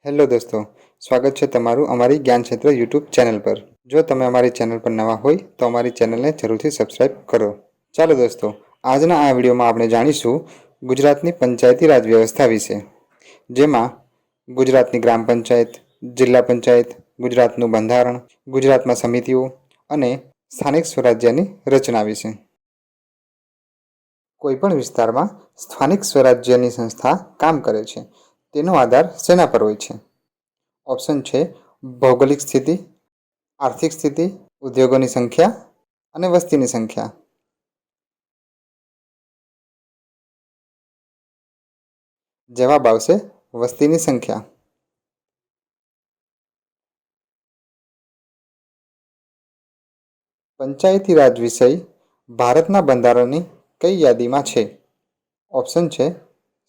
Hello દોસ્તો, સ્વાગત છે તમારું અમારી જ્ઞાન ક્ષેત્ર યુટ્યુબ ચેનલ પર. જો તમે અમારી ચેનલ પર નવા હોય તો અમારી ચેનલને જરૂરથી સબસ્ક્રાઇબ કરો. ચાલો દોસ્તો, આજના આ વિડીયોમાં આપણે જાણીશું ગુજરાતની પંચાયતી રાજ વ્યવસ્થા વિશે, જેમાં ગુજરાતની ગ્રામ પંચાયત, જિલ્લા પંચાયત, ગુજરાતનું બંધારણ, ગુજરાતમાં સમિતિઓ અને સ્થાનિક સ્વરાજ્યની રચના વિશે. કોઈપણ વિસ્તારમાં સ્થાનિક સ્વરાજ્યની સંસ્થા કામ કરે છે, તેનો આધાર શેના પર હોય છે? ઓપ્શન છે ભૌગોલિક સ્થિતિ, આર્થિક સ્થિતિ, ઉદ્યોગોની સંખ્યા અને વસ્તીની સંખ્યા. જવાબ આવશે વસ્તીની સંખ્યા. પંચાયતી રાજ વિષય ભારતના બંધારણની કઈ યાદીમાં છે? ઓપ્શન છે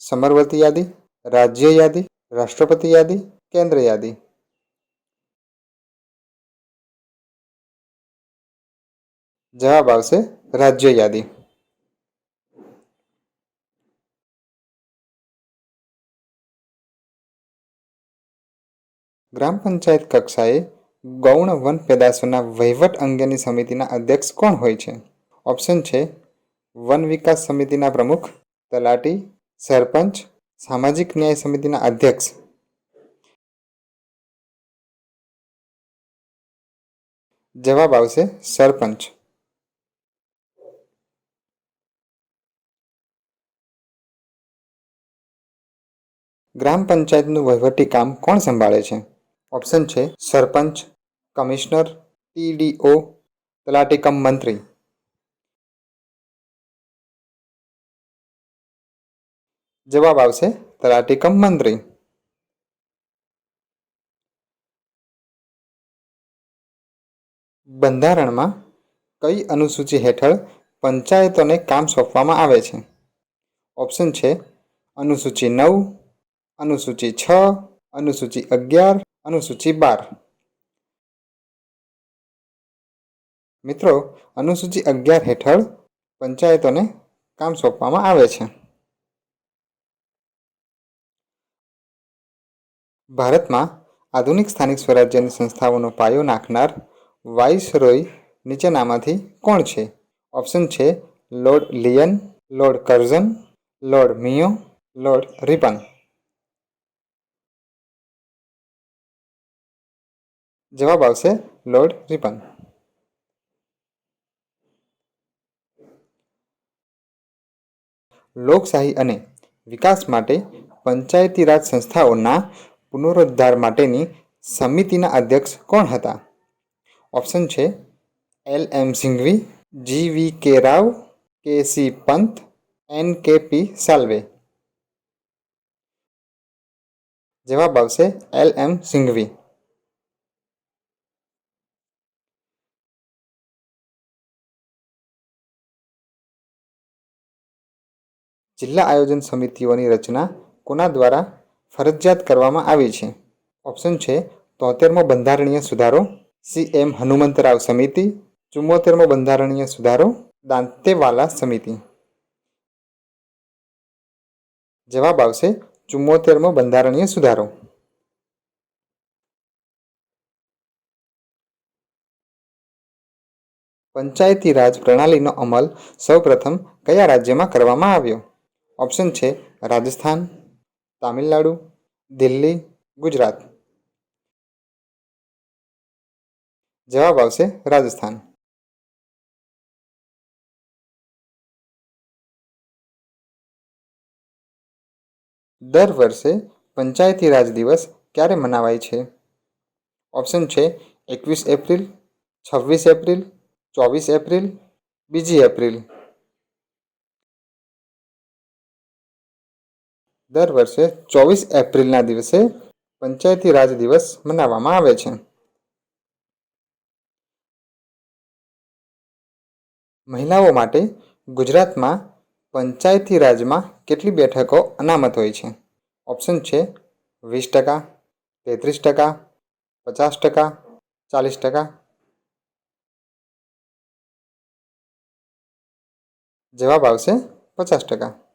સમરવર્તી યાદી, રાજ્ય યાદી, રાષ્ટ્રપતિ યાદી, કેન્દ્ર યાદી. જવાબ આવશે રાજ્ય યાદી. ગ્રામ પંચાયત કક્ષાએ ગૌણ વન પેદાશોના વહીવટ અંગેની સમિતિના અધ્યક્ષ કોણ હોય છે? ઓપ્શન છે વન વિકાસ સમિતિના પ્રમુખ, તલાટી, સરપંચ, સામાજિક ન્યાય સમિતિના અધ્યક્ષ. જવાબ આવશે સરપંચ. ગ્રામ પંચાયતનું વહીવટી કામ કોણ સંભાળે છે? ઓપ્શન છે સરપંચ, કમિશનર, ટીડીઓ, તલાટી કમ મંત્રી. જવાબ આવશે તલાટી કમ મંત્રી. બંધારણમાં કઈ અનુસૂચિ હેઠળ પંચાયતોને કામ સોંપવામાં આવે છે? ઓપ્શન છે અનુસૂચિ 9, અનુસૂચિ 6, અનુસૂચિ 11, અનુસૂચિ 12. મિત્રો, અનુસૂચિ 11 હેઠળ પંચાયતોને કામ સોંપવામાં આવે છે. ભારતમાં આધુનિક સ્થાનિક સ્વરાજ્યની સંસ્થાઓનો પાયો નાખનાર વાઇસરોય નીચેનામાંથી કોણ છે? ઓપ્શન છે lord લિયન, lord Curzon, lord મિયો, lord Ripon. જવાબ આવશે લોર્ડ રિપન. લોકશાહી અને વિકાસ માટે પંચાયતી રાજ સંસ્થાઓના પુનરુદ્ધાર માટેની સમિતિના અધ્યક્ષ કોણ હતા? ઓપ્શન છે LM Singhvi, GVK Rao, KC Pant, NKP Salve. જવાબ આવશે LM સિંઘવી. જિલ્લા આયોજન સમિતિઓની રચના કોના દ્વારા ફરજિયાત કરવામાં આવી છે? ઓપ્શન છે 73મો બંધારણીય સુધારો, CM હનુમંતરાવ સમિતિ, 74મો બંધારણીય સુધારો, દાંતેવાલા સમિતિ. જવાબ આવશે 74મો બંધારણીય સુધારો. પંચાયતી રાજ પ્રણાલીનો અમલ સૌપ્રથમ કયા રાજ્યમાં કરવામાં આવ્યો? ઓપ્શન છે રાજસ્થાન, તામિલનાડુ, દિલ્હી, ગુજરાત. જવાબ આવશે રાજસ્થાન. દર વર્ષે પંચાયતી રાજ દિવસ ક્યારે મનાવાય છે? ઓપ્શન છે 21 એપ્રિલ, 26 એપ્રિલ, 24 એપ્રિલ, 2 એપ્રિલ. દર વર્ષે 24 એપ્રિલના દિવસે પંચાયતી રાજ દિવસ મનાવવામાં આવે છે. મહિલાઓ માટે ગુજરાતમાં પંચાયતી રાજમાં કેટલી બેઠકો અનામત હોય છે? ઓપ્શન છે 20%, 33%, 50%, 40%. જવાબ આવશે 50%.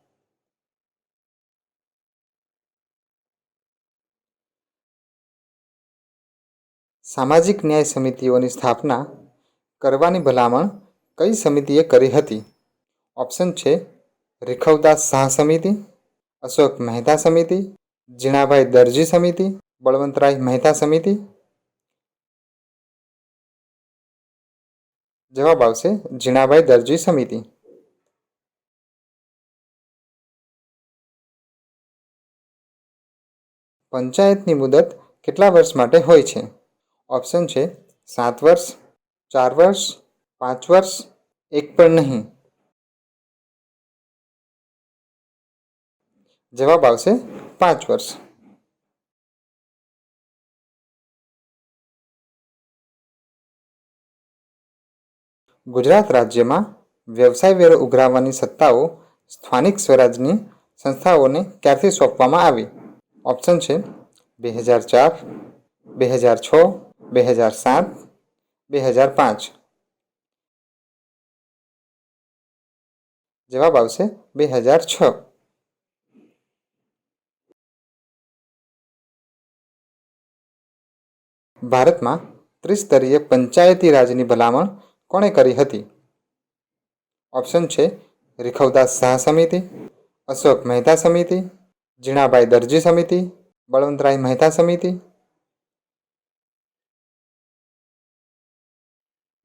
સામાજિક ન્યાય સમિતિઓની સ્થાપના કરવાની ભલામણ કઈ સમિતિએ કરી હતી? ઓપ્શન છે રીખવદાસ શાહ સમિતિ, અશોક મહેતા સમિતિ, જીણાભાઈ દરજી સમિતિ, બળવંતરાય મહેતા સમિતિ. જવાબ આવશે જીણાભાઈ દરજી સમિતિ. પંચાયતની મુદત કેટલા વર્ષ માટે હોય છે? ઓપ્શન છે 7 વર્ષ, 4 વર્ષ, 5 વર્ષ, એક પણ નહીં. જવાબ આવશે 5 વર્ષ. ગુજરાત રાજ્યમાં વ્યવસાય વેરો ઉઘરાવવાની સત્તાઓ સ્થાનિક સ્વરાજની સંસ્થાઓને ક્યારથી સોંપવામાં આવી? ઓપ્શન છે 2004, 2006, 2007, 2005. જવાબ આવશે 2006. ભારતમાં ત્રિસ્તરીય પંચાયતી રાજની ભલામણ કોણે કરી હતી? ઓપ્શન છે રીખવદાસ શાહ સમિતિ, અશોક મહેતા સમિતિ, જીણાભાઈ દરજી સમિતિ, બળવંતરાય મહેતા સમિતિ.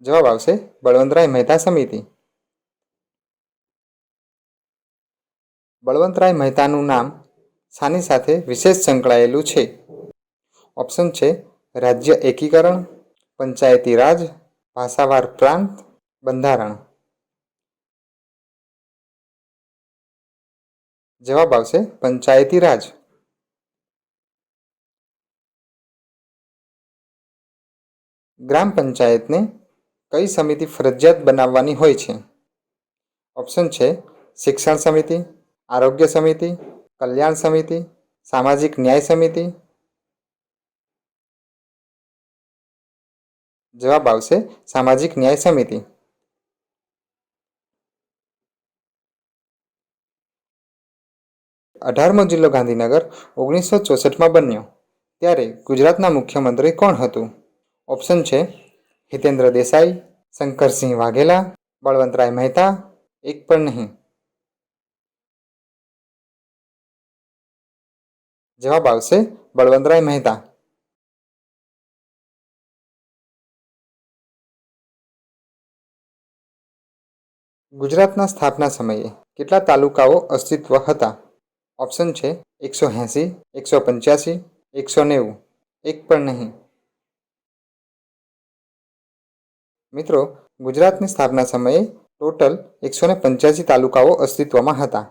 જવાબ આવશે બળવંતરાય મહેતા સમિતિ. બળવંતરાય મહેતાનું નામ શાની સાથે વિશેષ સંકળાયેલું છે? ઓપ્શન છે રાજ્ય એકીકરણ, પંચાયતી રાજ, ભાષાવાર પ્રાંત, બંધારણ. જવાબ આવશે પંચાયતી રાજ. ગ્રામ પંચાયતને કઈ સમિતિ ફરજિયાત બનાવવાની હોય છે? ઓપ્શન છે શિક્ષણ સમિતિ, આરોગ્ય સમિતિ, કલ્યાણ સમિતિ, સામાજિક ન્યાય સમિતિ. જવાબ આવશે સામાજિક ન્યાય સમિતિ. 18મો જિલ્લો ગાંધીનગર 1964માં બન્યો ત્યારે ગુજરાતના મુખ્યમંત્રી કોણ હતું? ઓપ્શન છે હિતેન્દ્ર દેસાઈ, શંકરસિંહ વાઘેલા, બળવંતરાય મહેતા, એક પણ નહીં. જવાબ આવશે બળવંતરાય મહેતા. ગુજરાતના સ્થાપના સમયે કેટલા તાલુકાઓ અસ્તિત્વ હતા? ઓપ્શન છે 180, 185, 190, એક પણ નહીં. મિત્રો, ગુજરાતની સ્થાપના સમયે ટોટલ 185 તાલુકાઓ અસ્તિત્વમાં હતા.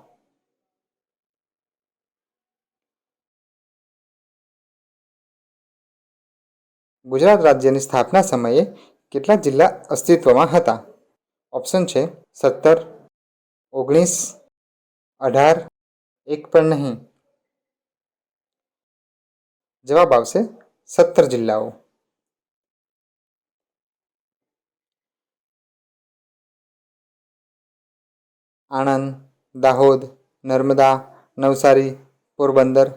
ગુજરાત રાજ્યની સ્થાપના સમયે કેટલા જિલ્લા અસ્તિત્વમાં હતા? ઓપ્શન છે 17, 19, 18, એક પણ નહીં. જવાબ આવશે 17 જિલ્લાઓ. આણંદ, દાહોદ, નર્મદા, નવસારી, પોરબંદર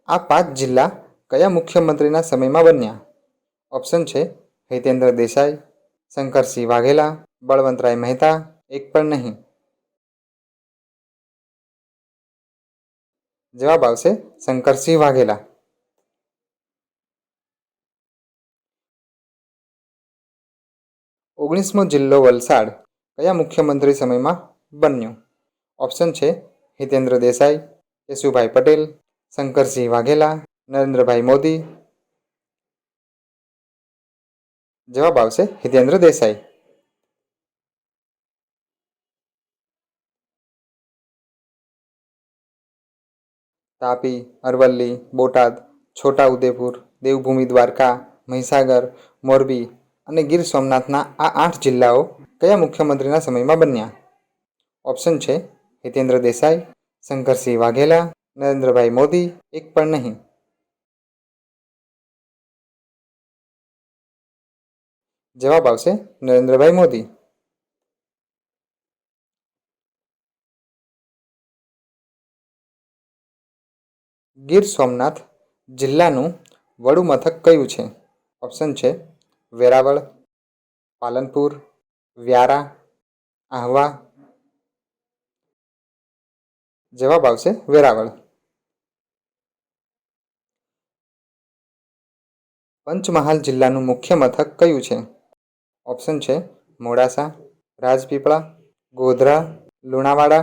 આ 5 જિલ્લા કયા મુખ્યમંત્રીના સમયમાં બન્યા? ઓપ્શન છે હિતેન્દ્ર દેસાઈ, શંકરસિંહ વાઘેલા, બળવંતરાય મહેતા, એક પણ નહીં. જવાબ આવશે શંકરસિંહ વાઘેલા. 19મો જિલ્લો વલસાડ કયા મુખ્યમંત્રી સમયમાં બન્યો? ઓપ્શન છે હિતેન્દ્ર દેસાઈ, કેશુભાઈ પટેલ, શંકરસિંહ વાઘેલા, નરેન્દ્રભાઈ મોદી. જવાબ આવશે હિતેન્દ્ર દેસાઈ. તાપી, અરવલ્લી, બોટાદ, છોટાઉદેપુર, દેવભૂમિ દ્વારકા, મહીસાગર, મોરબી અને ગીર સોમનાથના આ 8 જિલ્લાઓ કયા મુખ્યમંત્રીના સમયમાં બન્યા? ઓપ્શન છે હિતેન્દ્ર દેસાઈ, શંકરસિંહ વાઘેલા, નરેન્દ્રભાઈ મોદી, એક પણ નહીં. જવાબ આવશે નરેન્દ્રભાઈ મોદી. ગીર સોમનાથ જિલ્લાનું વડું મથક કયું છે? ઓપ્શન છે વેરાવળ, પાલનપુર, વ્યારા, આહવા? જવાબ આવશે વેરાવળ. પંચમહાલ જિલ્લાનું મુખ્ય મથક કયું છે? ઓપ્શન છે મોડાસા, રાજપીપળા, ગોધરા, લુણાવાડા.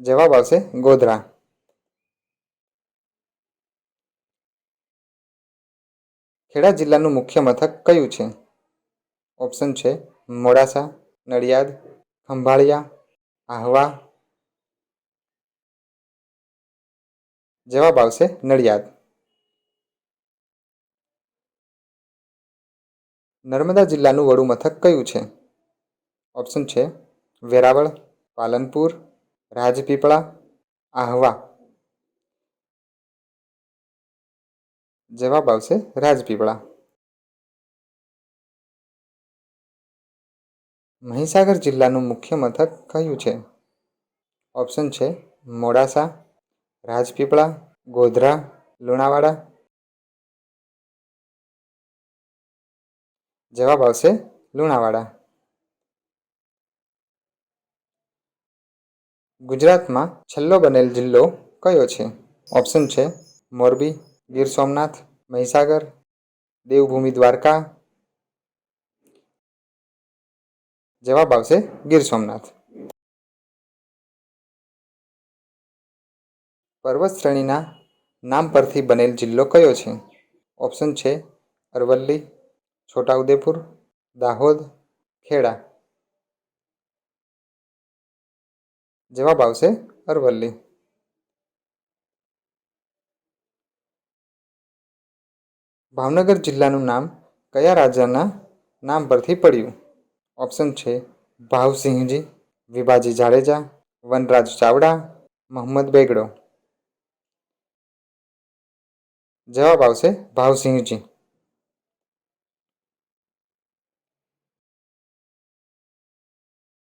જવાબ આવશે ગોધરા. ખેડા જિલ્લાનું મુખ્ય મથક કયું છે? ઓપ્શન છે મોડાસા, નડિયાદ, ખંભાળિયા, આહવા. જવાબ આવશે નડિયાદ. નર્મદા જિલ્લાનું વડું મથક કયું છે? ઓપ્શન છે વેરાવળ, પાલનપુર, રાજપીપળા, આહવા. જવાબ આવશે રાજપીપળા. મહીસાગર જિલ્લાનું મુખ્ય મથક કયું છે? ઓપ્શન છે મોડાસા, રાજપીપળા, ગોધરા, લુણાવાડા. જવાબ આવશે લુણાવાડા. ગુજરાતમાં છેલ્લો બનેલ જિલ્લો કયો છે? ઓપ્શન છે મોરબી, ગીર સોમનાથ, મહીસાગર, દેવભૂમિ દ્વારકા. જવાબ આવશે ગીર સોમનાથ. પર્વત શ્રેણીના નામ પરથી બનેલ જિલ્લો કયો છે? ઓપ્શન છે અરવલ્લી, છોટાઉદેપુર, દાહોદ, ખેડા. જવાબ આવશે અરવલ્લી. ભાવનગર જિલ્લાનું નામ કયા રાજાના નામ પરથી પડ્યું? ઓપ્શન છે ભાવસિંહજી, વિભાજી જાડેજા, વનરાજ ચાવડા, મોહમ્મદ બેગડો. જવાબ આવશે ભાવસિંહજી.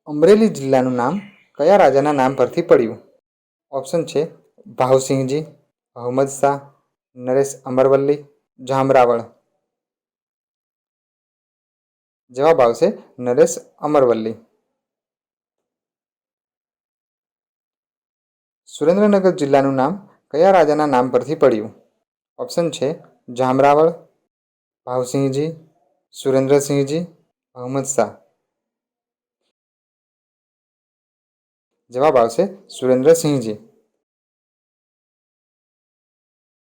અમરેલી જિલ્લાનું નામ કયા રાજાના નામ પરથી પડ્યું? ઓપ્શન છે ભાવસિંહજી, અહમદ શાહ, નરેશ અમરવલ્લી, જામરાવળ. જવાબ આવશે નરેશ અમરવલ્લી. સુરેન્દ્રનગર જિલ્લાનું નામ કયા રાજાના નામ પરથી પડ્યું? ઓપ્શન છે જામરાવળ, ભાવસિંહજી, સુરેન્દ્રસિંહજી, અહમદ શાહ. જવાબ આવશે સુરેન્દ્રસિંહજી.